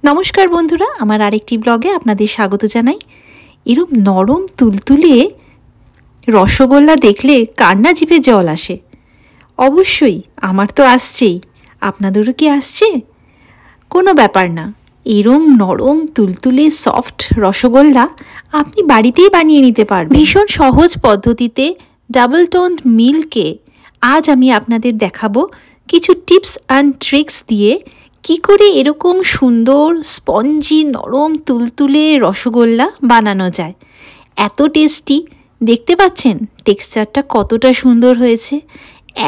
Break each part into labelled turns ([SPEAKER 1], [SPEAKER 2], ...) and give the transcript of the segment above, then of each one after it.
[SPEAKER 1] নমস্কার বন্ধুরা, আমার আরেকটি ব্লগে আপনাদের স্বাগত জানাই। এরকম নরম তুলতুলে রসগোল্লা দেখলে কার না জিভে জল আসে? অবশ্যই আমার তো আসছেই। আপনাদেরও কি আসছে? কোনো ব্যাপার না, এরম নরম তুলতুলে সফট রসগোল্লা আপনি বাড়িতেই বানিয়ে নিতে পারবেন ভীষণ সহজ পদ্ধতিতে। ডাবল টোন্ড মিল্কে আজ আমি আপনাদের দেখাবো কিছু টিপস অ্যান্ড ট্রিক্স দিয়ে কি করে এরকম সুন্দর স্পঞ্জি নরম তুলতুলে রসগোল্লা বানানো যায়। এত টেস্টি, দেখতে পাচ্ছেন টেক্সচারটা কতটা সুন্দর হয়েছে,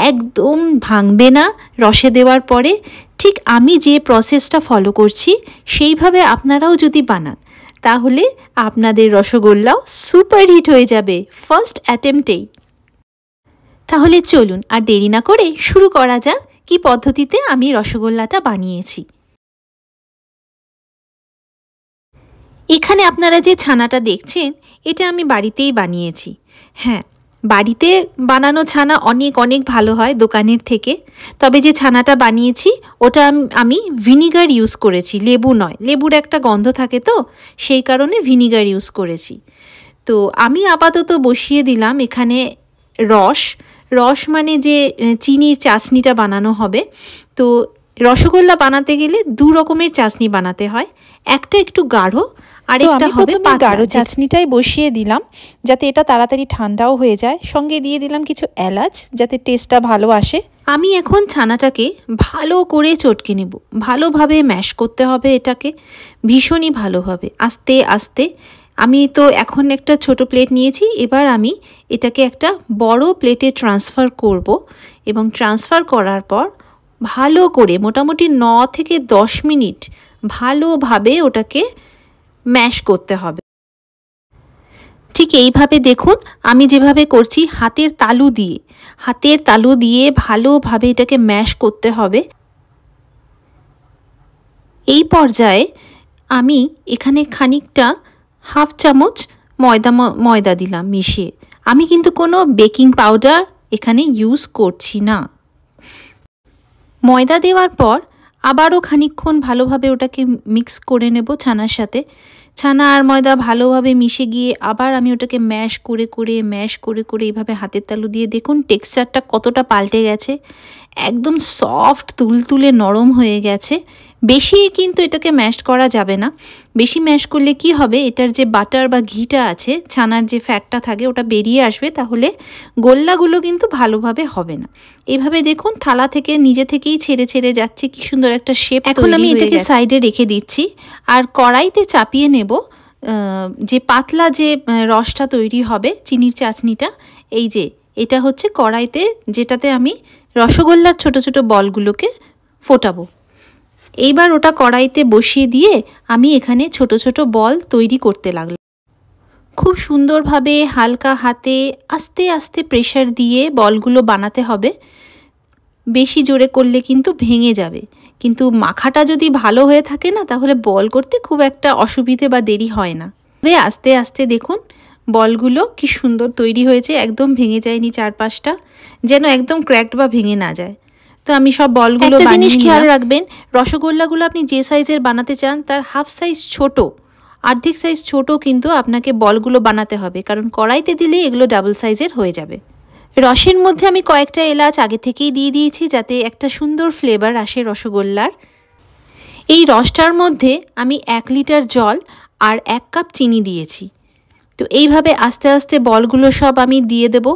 [SPEAKER 1] একদম ভাঙবে না রসে দেওয়ার পরে। ঠিক আমি যে প্রসেসটা ফলো করছি সেইভাবে আপনারাও যদি বানান তাহলে আপনাদের রসগোল্লাও সুপার হিট হয়ে যাবে ফার্স্ট অ্যাটেম্পটেই। তাহলে চলুন আর দেরি না করে শুরু করা যাক কি পদ্ধতিতে আমি রসগোল্লাটা বানিয়েছি। এখানে আপনারা যে ছানাটা দেখছেন এটা আমি বাড়িতেই বানিয়েছি। হ্যাঁ, বাড়িতে বানানো ছানা অনেক অনেক ভালো হয় দোকানের থেকে। তবে যে ছানাটা বানিয়েছি ওটা আমি ভিনিগার ইউজ করেছি, লেবু নয়। লেবুর একটা গন্ধ থাকে তো সেই কারণে ভিনিগার ইউজ করেছি। তো আমি আপাতত বসিয়ে দিলাম এখানে রস মানে যে চিনির চাশনিটা বানানো হবে। তো রসগোল্লা বানাতে গেলে দু রকমের চাশনি বানাতে হয়, একটা একটু গাঢ় আর একটা হবে গাঢ়। চাশনিটাই বসিয়ে দিলাম যাতে এটা তাড়াতাড়ি ঠান্ডাও হয়ে যায়। সঙ্গে দিয়ে দিলাম কিছু এলাচ যাতে টেস্টটা ভালো আসে। আমি এখন ছানাটাকে ভালো করে চটকে নেব, ভালোভাবে ম্যাশ করতে হবে এটাকে ভীষণই ভালোভাবে, আস্তে আস্তে। আমি তো এখন একটা ছোট প্লেট নিয়েছি, এবার আমি এটাকে একটা বড় প্লেটে ট্রান্সফার করব এবং ট্রান্সফার করার পর ভালো করে মোটামুটি 9 থেকে 10 মিনিট ভালোভাবে ওটাকে ম্যাশ করতে হবে। ঠিক এইভাবে দেখুন আমি যেভাবে করছি, হাতের তালু দিয়ে ভালোভাবে এটাকে ম্যাশ করতে হবে। এই পর্যায়ে আমি এখানে খানিকটা হাফ চামচ ময়দা দিলাম মিশিয়ে। আমি কিন্তু কোনো বেকিং পাউডার এখানে ইউজ করছি না। ময়দা দেওয়ার পর আবারও খানিকক্ষণ ভালোভাবে ওটাকে মিক্স করে নেব ছানার সাথে। ছানা আর ময়দা ভালোভাবে মিশে গিয়ে আবার আমি ওটাকে ম্যাশ করে এইভাবে হাতের তালু দিয়ে দেখুন টেক্সচারটা কতটা পাল্টে গেছে, একদম সফট তুলতুলে নরম হয়ে গেছে। বেশি কিন্তু এটাকে ম্যাশ করা যাবে না, বেশি ম্যাশ করলে কি হবে, এটার যে বাটার বা ঘিটা আছে, ছানার যে ফ্যাটটা থাকে ওটা বেরিয়ে আসবে, তাহলে গোল্লাগুলো কিন্তু ভালোভাবে হবে না। এইভাবে দেখুন থালা থেকে নিজে থেকেই ছেড়ে যাচ্ছে, কি সুন্দর একটা শেপ। এখন আমি এটাকে সাইডে রেখে দিচ্ছি আর কড়াইতে চাপিয়ে নেব যে পাতলা যে রসটা তৈরি হবে চিনির চাশনিটা। এই যে এটা হচ্ছে কড়াইতে, যেটাতে আমি রসগোল্লার ছোট ছোট বলগুলোকে ফোটাবো। এইবার ওটা কড়াইতে বসিয়ে দিয়ে আমি এখানে ছোট ছোট বল তৈরি করতে লাগলাম। খুব সুন্দরভাবে হালকা হাতে আস্তে আস্তে প্রেশার দিয়ে বলগুলো বানাতে হবে। বেশি জোরে করলে কিন্তু ভেঙে যাবে, কিন্তু মাখাটা যদি ভালো হয়ে থাকে না তাহলে বল করতে খুব একটা অসুবিধে বা দেরি হয় না। আস্তে আস্তে দেখুন বলগুলো কি সুন্দর তৈরি হয়েছে, একদম ভেঙে যায়নি, চারপাশটা যেন একদম ক্র্যাকড বা ভেঙে না যায়। তো আমি সব বলগুলো, একটা জিনিস খেয়াল রাখবেন, রসগোল্লাগুলো আপনি যে সাইজের বানাতে চান তার হাফ সাইজ ছোট, অর্ধেক সাইজ ছোট কিন্তু আপনাকে বলগুলো বানাতে হবে, কারণ কড়াইতে দিলে এগুলো ডাবল সাইজের হয়ে যাবে। রসের মধ্যে আমি কয়েকটা এলাচ আগে থেকেই দিয়ে দিয়েছি যাতে একটা সুন্দর ফ্লেভার আসে রসগোল্লার। এই রসটার মধ্যে আমি 1 লিটার জল আর 1 কাপ চিনি দিয়েছি। তো এইভাবে আস্তে আস্তে বলগুলো সব আমি দিয়ে দেব,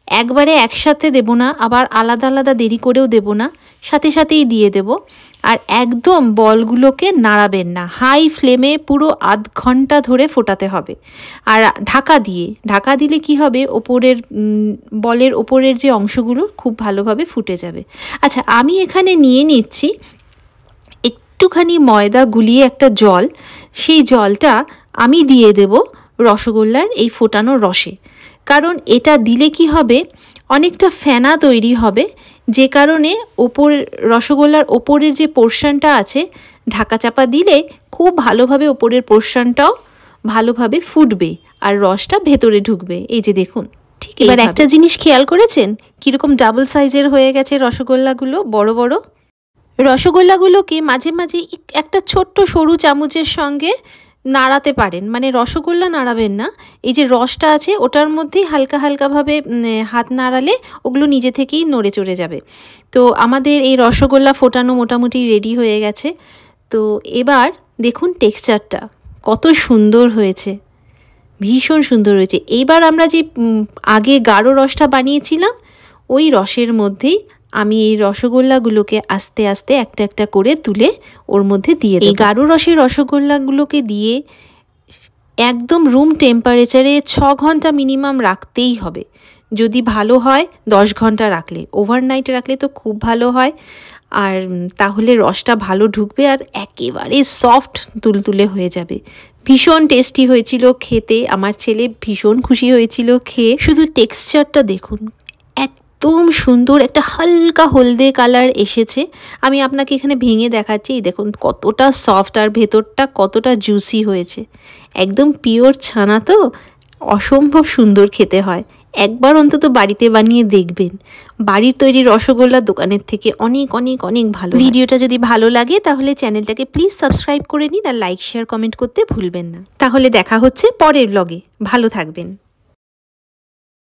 [SPEAKER 1] একবারে একসাথে দেব না, আবার আলাদা আলাদা দেরি করেও দেব না, সাথে সাথেই দিয়ে দেব। আর একদম বলগুলোকে নাড়াবেন না, হাই ফ্লেমে পুরো আধ ঘন্টা ধরে ফোটাতে হবে। আর ঢাকা দিলে কি হবে, বলের ওপরের যে অংশগুলো খুব ভালোভাবে ফুটে যাবে। আচ্ছা, আমি এখানে নিয়ে নিচ্ছি একটুখানি ময়দা গুলিয়ে একটা জল, সেই জলটা আমি দিয়ে দেব রসগোল্লার এই ফোটানো রসে। কারণ এটা দিলে কি হবে, অনেকটা ফেনা তৈরি হবে, যে কারণে রসগোল্লার ওপরের যে পোর্শনটা আছে ঢাকা চাপা দিলে খুব ভালোভাবে ওপরের পোর্শনটাও ভালোভাবে ফুটবে আর রসটা ভেতরে ঢুকবে। এই যে দেখুন, ঠিক এবার একটা জিনিস খেয়াল করেছেন কীরকম ডাবল সাইজের হয়ে গেছে রসগোল্লাগুলো, বড় বড়। রসগোল্লাগুলোকে মাঝে মাঝে একটা ছোট্ট সরু চামচের সঙ্গে নাড়াতে পারেন, মানে রসগোল্লা নাড়াবেন না, এই যে রসটা আছে ওটার মধ্যেই হালকা হালকাভাবে হাত নাড়ালে ওগুলো নিজে থেকেই নড়ে চড়ে যাবে। তো আমাদের এই রসগোল্লা ফোটানো মোটামুটি রেডি হয়ে গেছে। তো এবার দেখুন টেক্সচারটা কত সুন্দর হয়েছে, ভীষণ সুন্দর হয়েছে। এইবার আমরা যে আগে গাঢ় রসটা বানিয়েছিলাম ওই রসের মধ্যেই আমি এই রসগোল্লাগুলোকে আস্তে আস্তে একটা একটা করে তুলে ওর মধ্যে দিয়ে দিই। এই গাঢ় রসের রসগোল্লাগুলোকে দিয়ে একদম রুম টেম্পারেচারে 6 ঘন্টা মিনিমাম রাখতেই হবে। যদি ভালো হয় 10 ঘন্টা রাখলে, ওভারনাইট রাখলে তো খুব ভালো হয়, আর তাহলে রসটা ভালো ঢুকবে আর একেবারে সফট তুলতুলে হয়ে যাবে। ভীষণ টেস্টি হয়েছিল খেতে, আমার ছেলে ভীষণ খুশি হয়েছিল খেয়ে। শুধু টেক্সচারটা দেখুন, একদম সুন্দর একটা হালকা হলদে কালার এসেছে। আমি আপনাকে এখানে ভেঙে দেখাচ্ছি, দেখুন কতটা সফট আর ভেতরটা কতটা জুসি হয়েছে। একদম পিওর ছানা তো, অসম্ভব সুন্দর খেতে হয়। একবার অন্তত বাড়িতে বানিয়ে দেখবেন, বাড়ির তৈরি রসগোল্লা দোকানের থেকে অনেক অনেক অনেক ভালো। ভিডিওটা যদি ভালো লাগে তাহলে চ্যানেলটাকে প্লিজ সাবস্ক্রাইব করে নিন আর লাইক শেয়ার কমেন্ট করতে ভুলবেন না। তাহলে দেখা হচ্ছে পরের ব্লগে, ভালো থাকবেন।